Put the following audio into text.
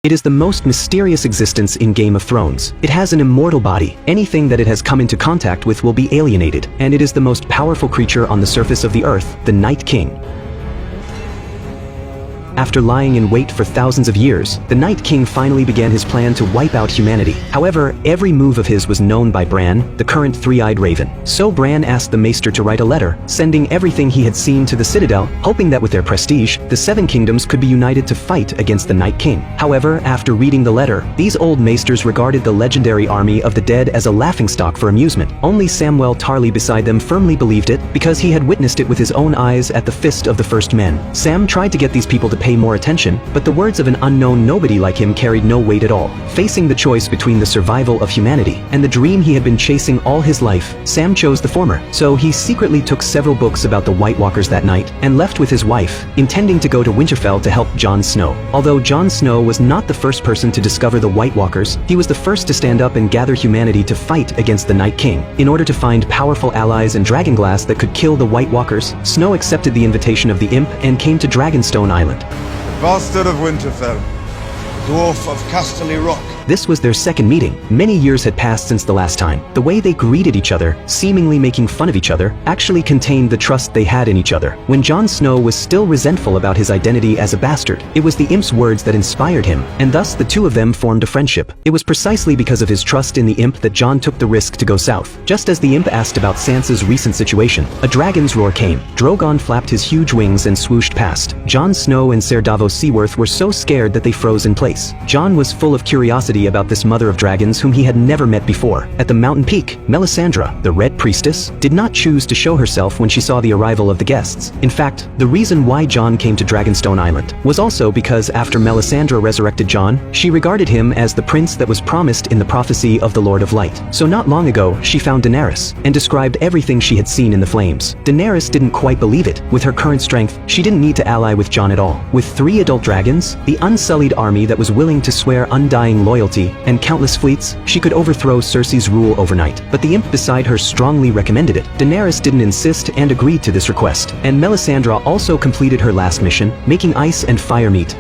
It is the most mysterious existence in Game of Thrones. It has an immortal body. Anything that it has come into contact with will be alienated, and it is the most powerful creature on the surface of the earth, the Night King. After lying in wait for thousands of years, the Night King finally began his plan to wipe out humanity. However, every move of his was known by Bran, the current three-eyed raven. So Bran asked the Maester to write a letter, sending everything he had seen to the Citadel, hoping that with their prestige, the Seven Kingdoms could be united to fight against the Night King. However, after reading the letter, these old Maesters regarded the legendary army of the dead as a laughingstock for amusement. Only Samwell Tarly beside them firmly believed it, because he had witnessed it with his own eyes at the Fist of the First Men. Sam tried to get these people to pay more attention, but the words of an unknown nobody like him carried no weight at all. Facing the choice between the survival of humanity and the dream he had been chasing all his life, Sam chose the former. So he secretly took several books about the White Walkers that night and left with his wife, intending to go to Winterfell to help Jon Snow. Although Jon Snow was not the first person to discover the White Walkers, he was the first to stand up and gather humanity to fight against the Night King. In order to find powerful allies and dragonglass that could kill the White Walkers, Snow accepted the invitation of the Imp and came to Dragonstone Island. Bastard of Winterfell, dwarf of Casterly Rock. This was their second meeting. Many years had passed since the last time. The way they greeted each other, seemingly making fun of each other, actually contained the trust they had in each other. When Jon Snow was still resentful about his identity as a bastard, it was the Imp's words that inspired him, and thus the two of them formed a friendship. It was precisely because of his trust in the Imp that Jon took the risk to go south. Just as the Imp asked about Sansa's recent situation, a dragon's roar came. Drogon flapped his huge wings and swooshed past. Jon Snow and Ser Davos Seaworth were so scared that they froze in place. Jon was full of curiosity about this mother of dragons whom he had never met before. At the mountain peak, Melisandre, the Red Priestess, did not choose to show herself when she saw the arrival of the guests. In fact, the reason why Jon came to Dragonstone Island was also because after Melisandre resurrected Jon, she regarded him as the prince that was promised in the prophecy of the Lord of Light. So not long ago, she found Daenerys and described everything she had seen in the flames. Daenerys didn't quite believe it. With her current strength, she didn't need to ally with Jon at all. With 3 adult dragons, the unsullied army that was willing to swear undying loyalty, and countless fleets, she could overthrow Cersei's rule overnight. But the Imp beside her strongly recommended it. Daenerys didn't insist and agreed to this request, and Melisandre also completed her last mission, making ice and fire meet.